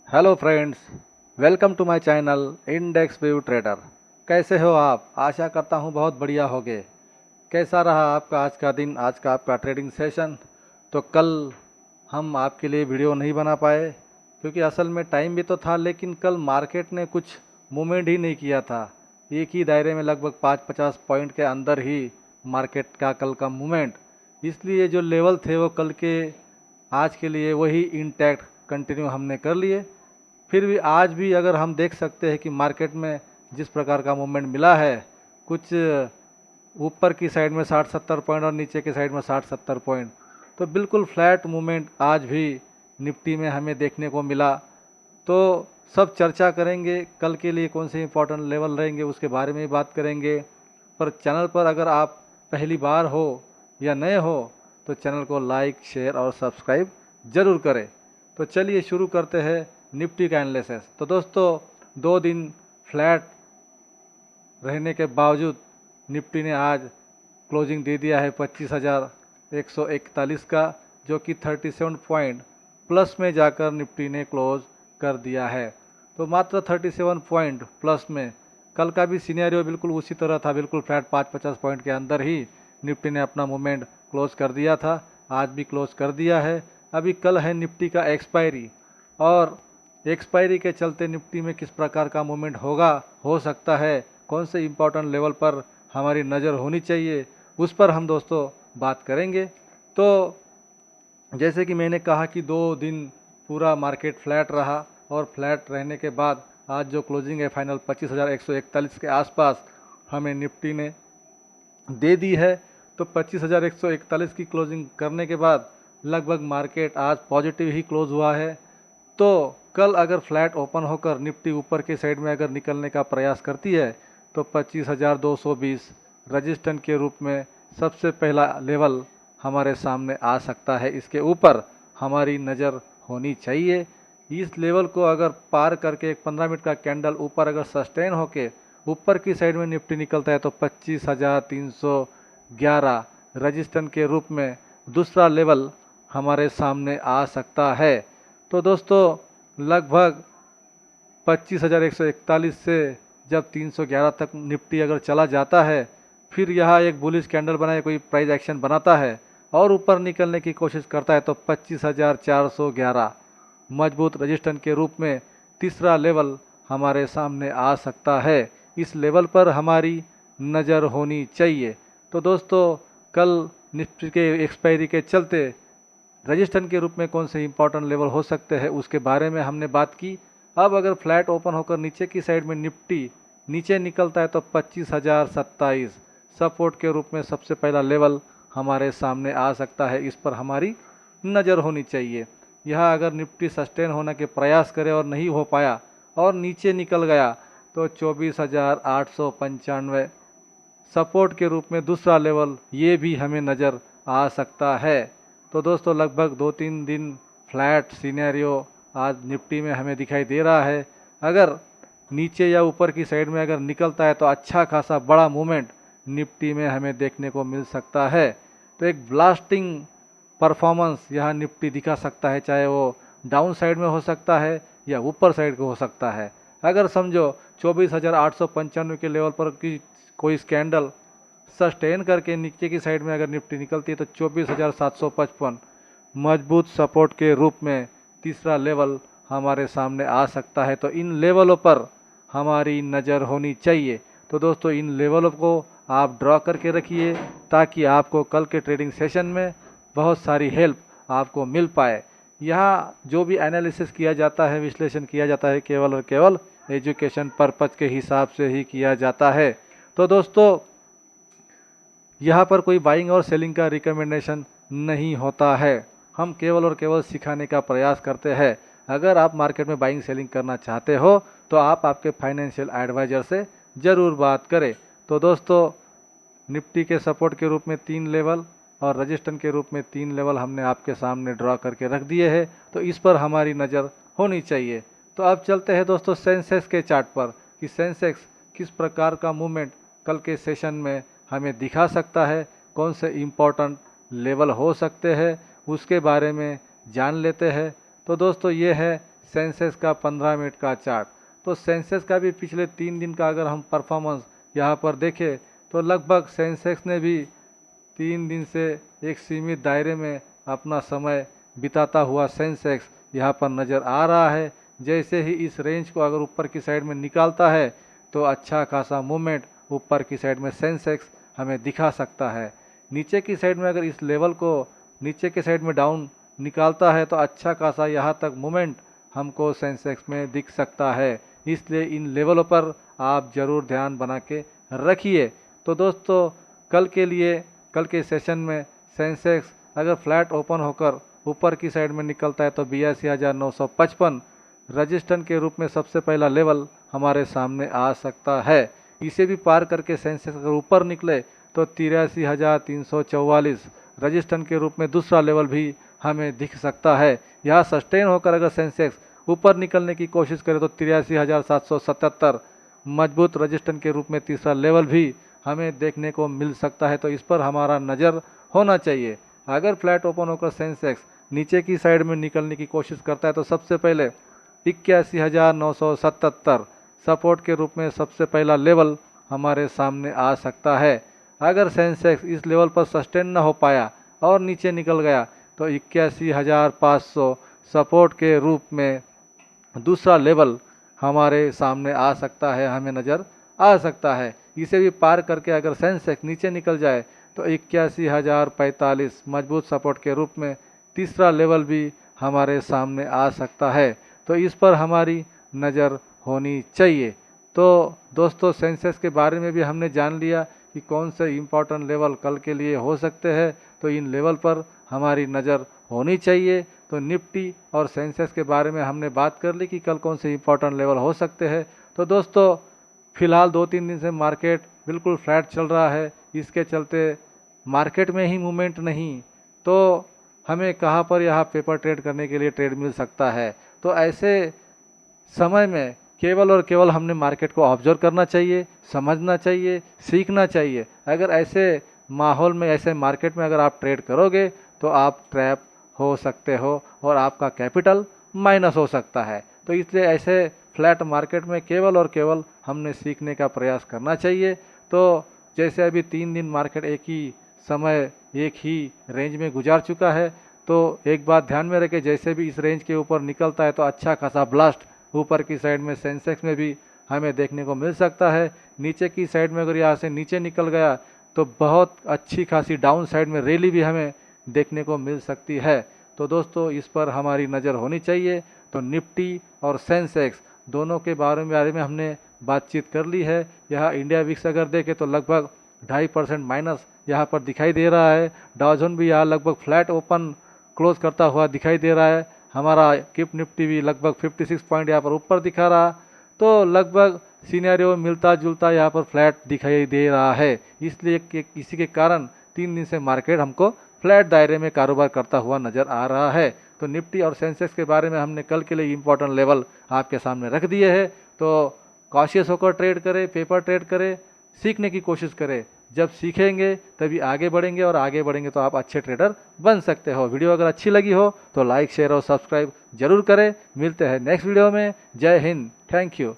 Hello friends, welcome to my channel index view trader. कैसे हो आप? आशा करता हूँ बहुत बढ़िया होगे। कैसा रहा आपका आज का दिन, आज का आपका ट्रेडिंग सेशन? तो कल हम आपके लिए वीडियो नहीं बना पाए क्योंकि असल में टाइम भी तो था, लेकिन कल मार्केट ने कुछ मूवमेंट ही नहीं किया था। एक ही दायरे में लगभग 5-50 पॉइंट के अंदर ही मार्केट का कल का मूवमेंट, इसलिए जो लेवल थे वो कल के आज के लिए वही इंटैक्ट कंटिन्यू हमने कर लिए। फिर भी आज भी अगर हम देख सकते हैं कि मार्केट में जिस प्रकार का मूवमेंट मिला है, कुछ ऊपर की साइड में 60-70 पॉइंट और नीचे की साइड में 60-70 पॉइंट, तो बिल्कुल फ्लैट मूवमेंट आज भी निफ्टी में हमें देखने को मिला। तो सब चर्चा करेंगे, कल के लिए कौन से इंपॉर्टेंट लेवल रहेंगे उसके बारे में ही बात करेंगे। पर चैनल पर अगर आप पहली बार हो या नए हो तो चैनल को लाइक, शेयर और सब्सक्राइब ज़रूर करें। तो चलिए शुरू करते हैं निफ्टी का एनालिसिस। तो दोस्तों, 2 दिन फ्लैट रहने के बावजूद निफ्टी ने आज क्लोजिंग दे दिया है 25,141 का, जो कि 37 पॉइंट प्लस में जाकर निफ्टी ने क्लोज कर दिया है। तो मात्र 37 पॉइंट प्लस में कल का भी सिनेरियो बिल्कुल उसी तरह था, बिल्कुल फ्लैट 5-50 पॉइंट के अंदर ही निफ्टी ने अपना मूवमेंट क्लोज कर दिया था। आज भी क्लोज कर दिया है। अभी कल है निफ्टी का एक्सपायरी, और एक्सपायरी के चलते निफ्टी में किस प्रकार का मूवमेंट होगा, हो सकता है, कौन से इम्पोर्टेंट लेवल पर हमारी नज़र होनी चाहिए, उस पर हम दोस्तों बात करेंगे। तो जैसे कि मैंने कहा कि 2 दिन पूरा मार्केट फ्लैट रहा, और फ्लैट रहने के बाद आज जो क्लोजिंग है फाइनल 25,141 के आसपास हमें निफ्टी ने दे दी है। तो 25,141 की क्लोजिंग करने के बाद लगभग मार्केट आज पॉजिटिव ही क्लोज हुआ है। तो कल अगर फ्लैट ओपन होकर निफ्टी ऊपर के साइड में अगर निकलने का प्रयास करती है तो 25,220 रजिस्टेंस के रूप में सबसे पहला लेवल हमारे सामने आ सकता है। इसके ऊपर हमारी नज़र होनी चाहिए। इस लेवल को अगर पार करके एक 15 मिनट का कैंडल ऊपर अगर सस्टेन होके ऊपर की साइड में निफ्टी निकलता है तो 25,311 रजिस्टेंस के रूप में दूसरा लेवल हमारे सामने आ सकता है। तो दोस्तों, लगभग 25,141 से जब 311 तक निफ्टी अगर चला जाता है, फिर यहाँ एक बुलिश कैंडल बनाए, कोई प्राइस एक्शन बनाता है और ऊपर निकलने की कोशिश करता है तो 25,411 मजबूत रजिस्टेंस के रूप में तीसरा लेवल हमारे सामने आ सकता है। इस लेवल पर हमारी नज़र होनी चाहिए। तो दोस्तों, कल निफ्टी के एक्सपायरी के चलते रजिस्टेंस के रूप में कौन से इंपॉर्टेंट लेवल हो सकते हैं उसके बारे में हमने बात की। अब अगर फ्लैट ओपन होकर नीचे की साइड में निफ्टी नीचे निकलता है तो 25,027 सपोर्ट के रूप में सबसे पहला लेवल हमारे सामने आ सकता है। इस पर हमारी नज़र होनी चाहिए। यह अगर निफ्टी सस्टेन होने के प्रयास करे और नहीं हो पाया और नीचे निकल गया तो 24,895 सपोर्ट के रूप में दूसरा लेवल ये भी हमें नज़र आ सकता है। तो दोस्तों, लगभग 2-3 दिन फ्लैट सिनेरियो आज निफ्टी में हमें दिखाई दे रहा है। अगर नीचे या ऊपर की साइड में अगर निकलता है तो अच्छा खासा बड़ा मूवमेंट निफ्टी में हमें देखने को मिल सकता है। तो एक ब्लास्टिंग परफॉर्मेंस यहाँ निफ्टी दिखा सकता है, चाहे वो डाउन साइड में हो सकता है या ऊपर साइड को हो सकता है। अगर समझो 24,895 के लेवल पर की कोई स्कैंडल सस्टेन करके नीचे की साइड में अगर निफ्टी निकलती है तो 24,755 मजबूत सपोर्ट के रूप में तीसरा लेवल हमारे सामने आ सकता है। तो इन लेवलों पर हमारी नज़र होनी चाहिए। तो दोस्तों, इन लेवलों को आप ड्रॉ करके रखिए ताकि आपको कल के ट्रेडिंग सेशन में बहुत सारी हेल्प आपको मिल पाए। यहाँ जो भी एनालिसिस किया जाता है, विश्लेषण किया जाता है, केवल और केवल एजुकेशन पर्पज़ के हिसाब से ही किया जाता है। तो दोस्तों, यहाँ पर कोई बाइंग और सेलिंग का रिकमेंडेशन नहीं होता है। हम केवल और केवल सिखाने का प्रयास करते हैं। अगर आप मार्केट में बाइंग सेलिंग करना चाहते हो तो आप आपके फाइनेंशियल एडवाइज़र से ज़रूर बात करें। तो दोस्तों, निफ्टी के सपोर्ट के रूप में 3 लेवल और रजिस्टेंस के रूप में 3 लेवल हमने आपके सामने ड्रॉ करके रख दिए हैं। तो इस पर हमारी नज़र होनी चाहिए। तो अब चलते हैं दोस्तों सेंसेक्स के चार्ट पर कि सेंसेक्स किस प्रकार का मूवमेंट कल के सेशन में हमें दिखा सकता है, कौन से इम्पोर्टेंट लेवल हो सकते हैं, उसके बारे में जान लेते हैं। तो दोस्तों, ये है सेंसेक्स का 15 मिनट का चार्ट। तो सेंसेक्स का भी पिछले 3 दिन का अगर हम परफॉर्मेंस यहाँ पर देखें तो लगभग सेंसेक्स ने भी 3 दिन से एक सीमित दायरे में अपना समय बिताता हुआ सेंसेक्स यहाँ पर नज़र आ रहा है। जैसे ही इस रेंज को अगर ऊपर की साइड में निकालता है तो अच्छा खासा मूवमेंट ऊपर की साइड में सेंसेक्स हमें दिखा सकता है। नीचे की साइड में अगर इस लेवल को नीचे के साइड में डाउन निकालता है तो अच्छा खासा यहाँ तक मूवमेंट हमको सेंसेक्स में दिख सकता है। इसलिए इन लेवलों पर आप ज़रूर ध्यान बना के रखिए। तो दोस्तों कल के सेशन में सेंसेक्स अगर फ्लैट ओपन होकर ऊपर की साइड में निकलता है तो 82,955 रजिस्टेंस के रूप में सबसे पहला लेवल हमारे सामने आ सकता है। इसे भी पार करके सेंसेक्स अगर ऊपर निकले तो 83,344 रजिस्टेंस के रूप में दूसरा लेवल भी हमें दिख सकता है। यह सस्टेन होकर अगर सेंसेक्स ऊपर निकलने की कोशिश करे तो 83,777 मजबूत रजिस्टेंस के रूप में तीसरा लेवल भी हमें देखने को मिल सकता है। तो इस पर हमारा नज़र होना चाहिए। अगर फ्लैट ओपन होकर सेंसेक्स नीचे की साइड में निकलने की कोशिश करता है तो सबसे पहले 81,977 सपोर्ट के रूप में सबसे पहला लेवल हमारे सामने आ सकता है। अगर सेंसेक्स इस लेवल पर सस्टेन न हो पाया और नीचे निकल गया तो 81,500 सपोर्ट के रूप में दूसरा लेवल हमारे सामने आ सकता है, हमें नज़र आ सकता है। इसे भी पार करके अगर सेंसेक्स नीचे निकल जाए तो 81,045 मजबूत सपोर्ट के रूप में तीसरा लेवल भी हमारे सामने आ सकता है। तो इस पर हमारी नज़र होनी चाहिए। तो दोस्तों सेंसेक्स के बारे में भी हमने जान लिया कि कौन से इम्पोर्टेंट लेवल कल के लिए हो सकते हैं। तो इन लेवल पर हमारी नज़र होनी चाहिए। तो निफ्टी और सेंसेक्स के बारे में हमने बात कर ली कि कल कौन से इम्पोर्टेंट लेवल हो सकते हैं। तो दोस्तों फिलहाल 2-3 दिन से मार्केट बिल्कुल फ्लैट चल रहा है। इसके चलते मार्केट में ही मूवमेंट नहीं तो हमें कहाँ पर यहाँ पेपर ट्रेड करने के लिए ट्रेड मिल सकता है। तो ऐसे समय में केवल और केवल हमने मार्केट को ऑब्जर्व करना चाहिए, समझना चाहिए, सीखना चाहिए। अगर ऐसे माहौल में ऐसे मार्केट में अगर आप ट्रेड करोगे तो आप ट्रैप हो सकते हो और आपका कैपिटल माइनस हो सकता है। तो इसलिए ऐसे फ्लैट मार्केट में केवल और केवल हमने सीखने का प्रयास करना चाहिए। तो जैसे अभी 3 दिन मार्केट एक ही समय एक ही रेंज में गुजार चुका है तो एक बात ध्यान में रखें, जैसे भी इस रेंज के ऊपर निकलता है तो अच्छा खासा ब्लास्ट ऊपर की साइड में सेंसेक्स में भी हमें देखने को मिल सकता है। नीचे की साइड में अगर यहाँ से नीचे निकल गया तो बहुत अच्छी खासी डाउन साइड में रैली भी हमें देखने को मिल सकती है। तो दोस्तों इस पर हमारी नज़र होनी चाहिए। तो निफ्टी और सेंसेक्स दोनों के बारे में हमने बातचीत कर ली है। यहाँ इंडिया विक्स अगर देखें तो लगभग 2.5% माइनस यहाँ पर दिखाई दे रहा है। डाउ जोन भी यहाँ लगभग फ्लैट ओपन क्लोज करता हुआ दिखाई दे रहा है। हमारा गिफ्ट निफ्टी भी लगभग 56 पॉइंट यहाँ पर ऊपर दिखा रहा। तो लगभग सिनेरियो मिलता जुलता यहाँ पर फ्लैट दिखाई दे रहा है। इसलिए इसी के कारण 3 दिन से मार्केट हमको फ्लैट दायरे में कारोबार करता हुआ नज़र आ रहा है। तो निफ्टी और सेंसेक्स के बारे में हमने कल के लिए इम्पोर्टेंट लेवल आपके सामने रख दिए हैं। तो कॉशियस होकर ट्रेड करें, पेपर ट्रेड करें, सीखने की कोशिश करें। जब सीखेंगे तभी आगे बढ़ेंगे और आगे बढ़ेंगे तो आप अच्छे ट्रेडर बन सकते हो। वीडियो अगर अच्छी लगी हो तो लाइक शेयर और सब्सक्राइब जरूर करें। मिलते हैं नेक्स्ट वीडियो में। जय हिंद, थैंक यू।